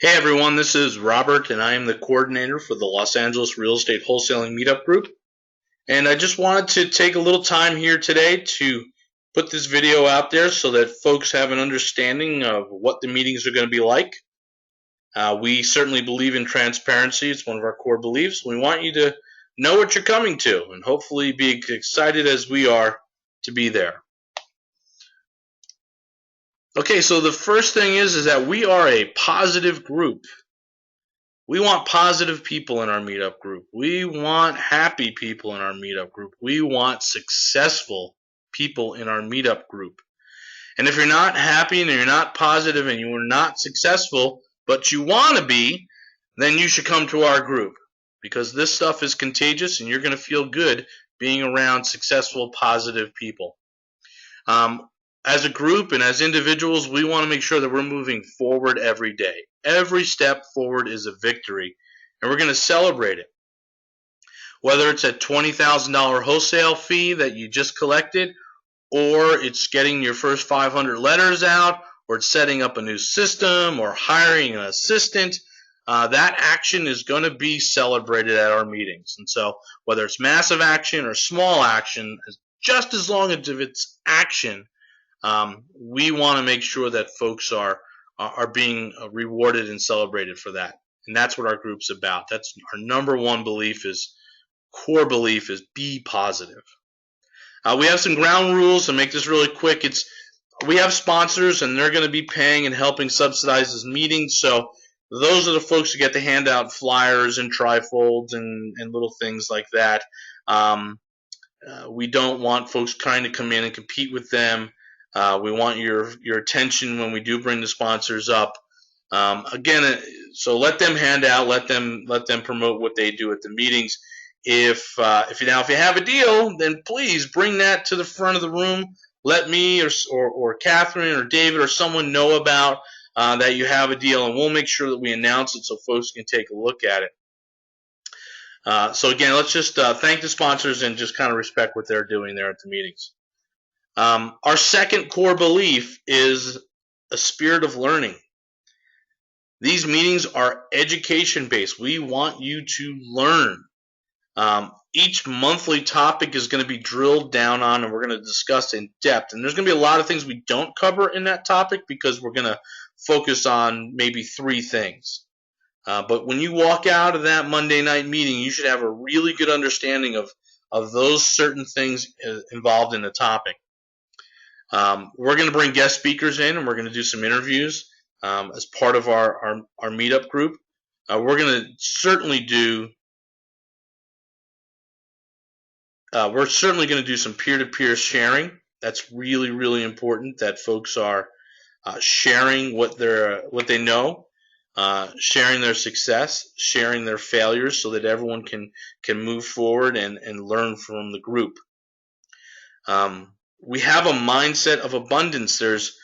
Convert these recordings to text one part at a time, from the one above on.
Hey everyone, this is Robert and I am the coordinator for the Los Angeles Real Estate Wholesaling Meetup group. And I just wanted to take a little time here today to put this video out there so that folks have an understanding of what the meetings are going to be like. We certainly believe in transparency. It's one of our core beliefs. We want you to know what you're coming to and hopefully be excited as we are to be there. Okay, so the first thing is that we are a positive group. We want positive people in our meetup group. We want happy people in our meetup group. We want successful people in our meetup group. And if you're not happy and you're not positive and you are not successful, but you want to be, then you should come to our group because this stuff is contagious and you're going to feel good being around successful, positive people. As a group and as individuals, we want to make sure that we're moving forward every day. Every step forward is a victory, and we're going to celebrate it. Whether it's a $20,000 wholesale fee that you just collected, or it's getting your first 500 letters out, or it's setting up a new system, or hiring an assistant, that action is going to be celebrated at our meetings. And so whether it's massive action or small action, just as long as it's action, we want to make sure that folks are being rewarded and celebrated for that. And that's what our group's about. That's our number one core belief is be positive. We have some ground rules to make this really quick. We have sponsors and they're going to be paying and helping subsidize this meeting. So those are the folks who get to hand out flyers and trifolds and little things like that. We don't want folks trying to come in and compete with them. We want your attention when we do bring the sponsors up. Again, so let them hand out, let them promote what they do at the meetings. If you have a deal, then please bring that to the front of the room. Let me or Catherine or David or someone know about that you have a deal, and we'll make sure that we announce it so folks can take a look at it. So again, let's just thank the sponsors and just kind of respect what they're doing there at the meetings. Our second core belief is a spirit of learning. These meetings are education-based. We want you to learn. Each monthly topic is going to be drilled down on, and we're going to discuss in depth. And there's going to be a lot of things we don't cover in that topic because we're going to focus on maybe 3 things. But when you walk out of that Monday night meeting, you should have a really good understanding of those certain things involved in the topic. We're going to bring guest speakers in, and we're going to do some interviews as part of our meetup group. We're going to certainly do some peer-to-peer sharing. That's really, really important that folks are sharing what they know, sharing their success, sharing their failures, so that everyone can move forward and learn from the group. We have a mindset of abundance. There's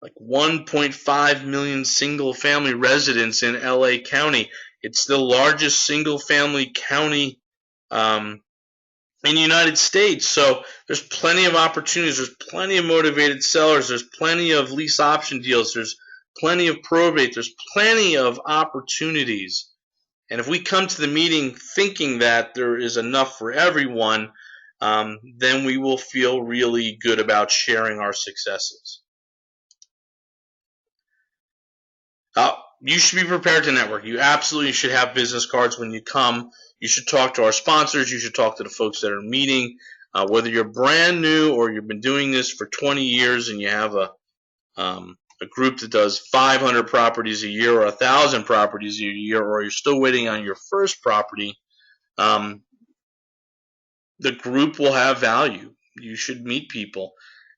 like 1.5 million single-family residents in LA County. It's the largest single-family county in the United States. So there's plenty of opportunities. There's plenty of motivated sellers. There's plenty of lease option deals. There's plenty of probate. There's plenty of opportunities. And if we come to the meeting thinking that there is enough for everyone, then we will feel really good about sharing our successes. You should be prepared to network. You absolutely should have business cards when you come. You should talk to our sponsors. You should talk to the folks that are meeting. Whether you're brand new or you've been doing this for 20 years and you have a group that does 500 properties a year or 1,000 properties a year, or you're still waiting on your first property, the group will have value. You should meet people.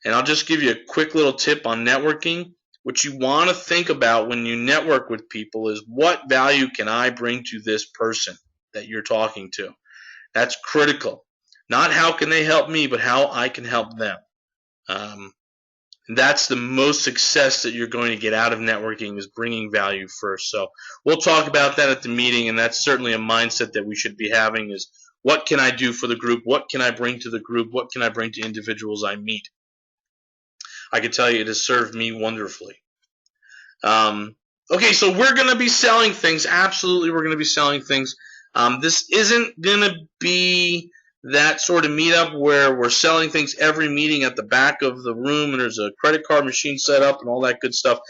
And I'll just give you a quick little tip on networking. What you want to think about when you network with people is, what value can I bring to this person that you're talking to? That's critical. Not how can they help me, but how I can help them. That's the most success that you're going to get out of networking, is bringing value first. So we'll talk about that at the meeting, and that's certainly a mindset that we should be having, is what can I do for the group? What can I bring to the group? What can I bring to individuals I meet? I can tell you it has served me wonderfully. Okay, so we're going to be selling things. Absolutely, we're going to be selling things. This isn't going to be that sort of meetup where we're selling things every meeting at the back of the room and there's a credit card machine set up and all that good stuff.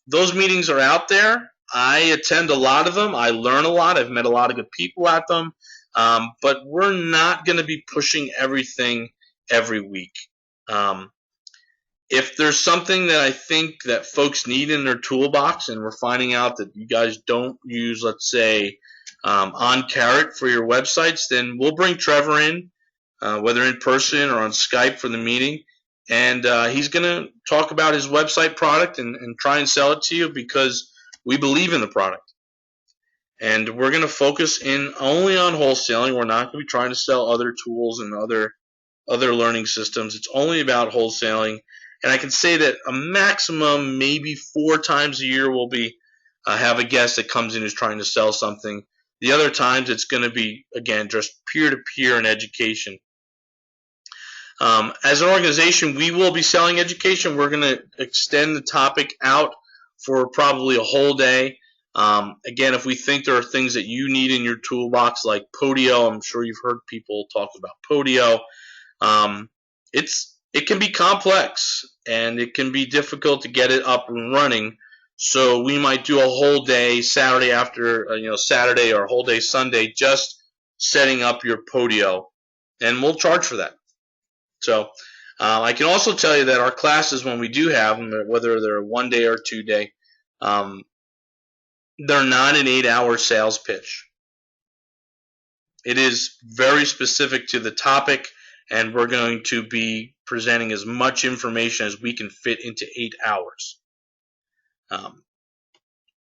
Those meetings are out there. I attend a lot of them. I learn a lot. I've met a lot of good people at them. But we're not going to be pushing everything every week. If there's something that I think that folks need in their toolbox and we're finding out that you guys don't use, let's say, on Carrot for your websites, then we'll bring Trevor in, whether in person or on Skype for the meeting, and he's going to talk about his website product and try and sell it to you because we believe in the product. And we're going to focus in only on wholesaling. We're not going to be trying to sell other tools and other learning systems. It's only about wholesaling. And I can say that a maximum, maybe 4 times a year, we'll be have a guest that comes in who's trying to sell something. The other times, it's going to be, again, just peer-to-peer and education. As an organization, we will be selling education. We're going to extend the topic out for probably a whole day. Again, if we think there are things that you need in your toolbox, like Podio, I'm sure you've heard people talk about Podio. It can be complex and it can be difficult to get it up and running. So we might do a whole day Saturday after, Saturday, or a whole day Sunday just setting up your Podio, and we'll charge for that. So I can also tell you that our classes, when we do have them, whether they're 1 day or 2 day, they're not an 8-hour sales pitch. It is very specific to the topic, and we're going to be presenting as much information as we can fit into 8 hours.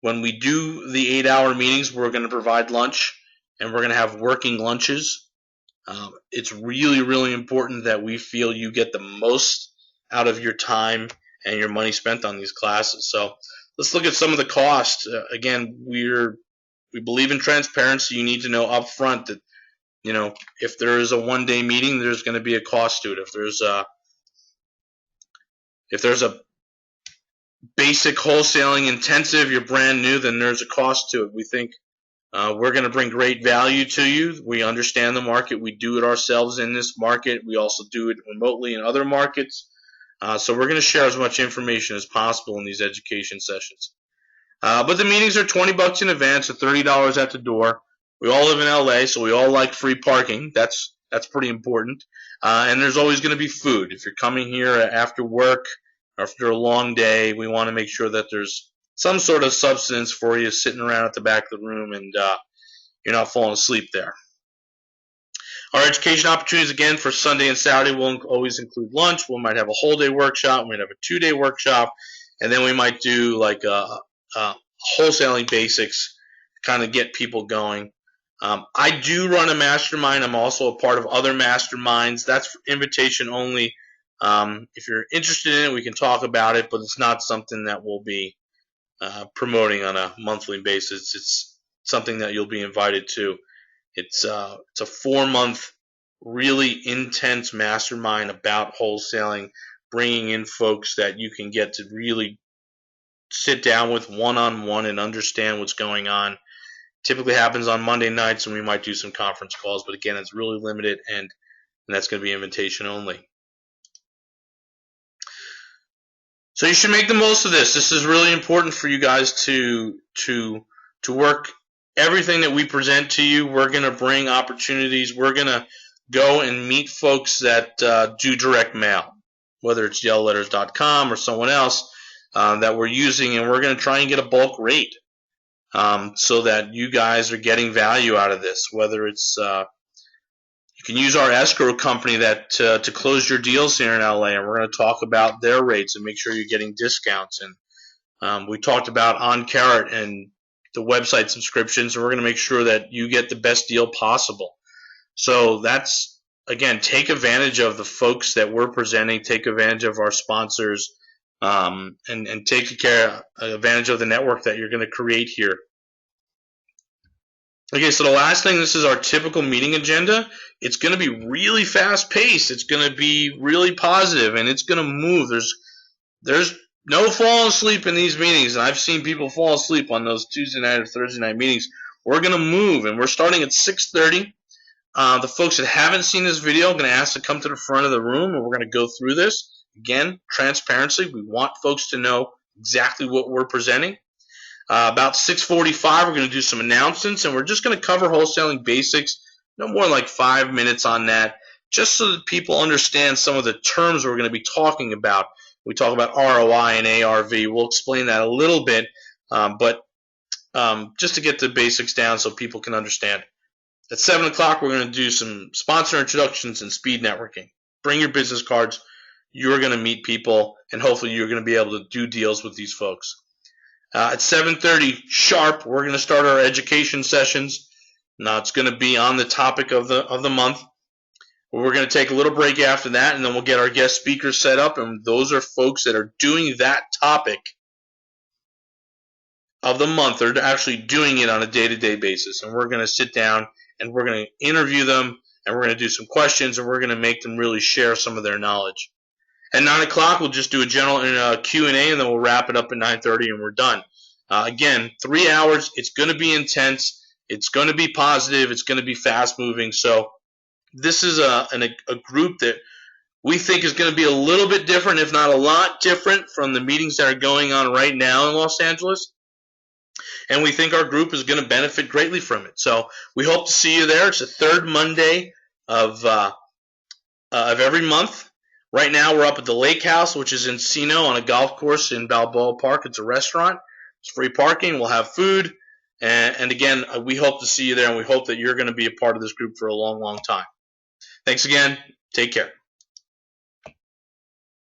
When we do the 8-hour meetings, we're going to provide lunch, and we're going to have working lunches. It's really, really important that we feel you get the most out of your time and your money spent on these classes. So let's look at some of the costs. Again, we believe in transparency. You need to know up front that, if there is a 1-day meeting, there's going to be a cost to it. If there's a basic wholesaling intensive, you're brand new, then there's a cost to it. We think we're going to bring great value to you. We understand the market. We do it ourselves in this market. We also do it remotely in other markets. So we're going to share as much information as possible in these education sessions. But the meetings are $20 in advance, or $30 at the door. We all live in LA, so we all like free parking. That's pretty important. And there's always going to be food. If you're coming here after work, after a long day, we want to make sure that there's some sort of substance for you sitting around at the back of the room and you're not falling asleep there. Our education opportunities, again, for Sunday and Saturday will always include lunch. We might have a whole day workshop. We might have a 2-day workshop. And then we might do like a wholesaling basics, kind of get people going. I do run a mastermind. I'm also a part of other masterminds. That's invitation only. If you're interested in it, we can talk about it, but it's not something that we'll be promoting on a monthly basis. It's something that you'll be invited to. It's a 4-month, really intense mastermind about wholesaling, bringing in folks that you can get to really sit down with one-on-one and understand what's going on. Typically happens on Monday nights, and we might do some conference calls, but again, it's really limited, and that's going to be invitation only. So you should make the most of this. This is really important for you guys to work everything that we present to you. We're going to bring opportunities. We're going to go and meet folks that do direct mail, whether it's yellowletters.com or someone else that we're using, and we're going to try and get a bulk rate so that you guys are getting value out of this, whether it's you can use our escrow company that to close your deals here in LA, and we're going to talk about their rates and make sure you're getting discounts. And we talked about On Carrot and the website subscriptions, and we're going to make sure that you get the best deal possible. So that's, again, take advantage of the folks that we're presenting, take advantage of our sponsors, and take advantage of the network that you're going to create here. Okay, so the last thing, this is our typical meeting agenda. It's going to be really fast-paced. It's going to be really positive, and it's going to move. There's No falling asleep in these meetings, and I've seen people fall asleep on those Tuesday night or Thursday night meetings. We're going to move, and we're starting at 6:30. The folks that haven't seen this video, I'm going to ask to come to the front of the room, and we're going to go through this. Again, transparency. We want folks to know exactly what we're presenting. About 6:45, we're going to do some announcements, and we're just going to cover wholesaling basics. No more than like 5 minutes on that, just so that people understand some of the terms we're going to be talking about. We talk about ROI and ARV. We'll explain that a little bit, but just to get the basics down so people can understand. At 7 o'clock, we're going to do some sponsor introductions and speed networking. Bring your business cards. You're going to meet people, and hopefully you're going to be able to do deals with these folks. At 7:30 sharp, we're going to start our education sessions. Now it's going to be on the topic of the month. We're going to take a little break after that, and then we'll get our guest speakers set up, and those are folks that are doing that topic of the month. They're actually doing it on a day-to-day basis, and we're going to sit down and we're going to interview them, and we're going to do some questions, and we're going to make them really share some of their knowledge. At 9 o'clock, we'll just do a general Q&A, and then we'll wrap it up at 9:30, and we're done. Again, 3 hours. It's going to be intense. It's going to be positive. It's going to be fast-moving. So this is a group that we think is going to be a little bit different, if not a lot different, from the meetings that are going on right now in Los Angeles. And we think our group is going to benefit greatly from it. So we hope to see you there. It's the third Monday of every month. Right now we're up at the Lake House, which is in Encino on a golf course in Balboa Park. It's a restaurant. It's free parking. We'll have food. And again, we hope to see you there, and we hope that you're going to be a part of this group for a long, long time. Thanks again. Take care.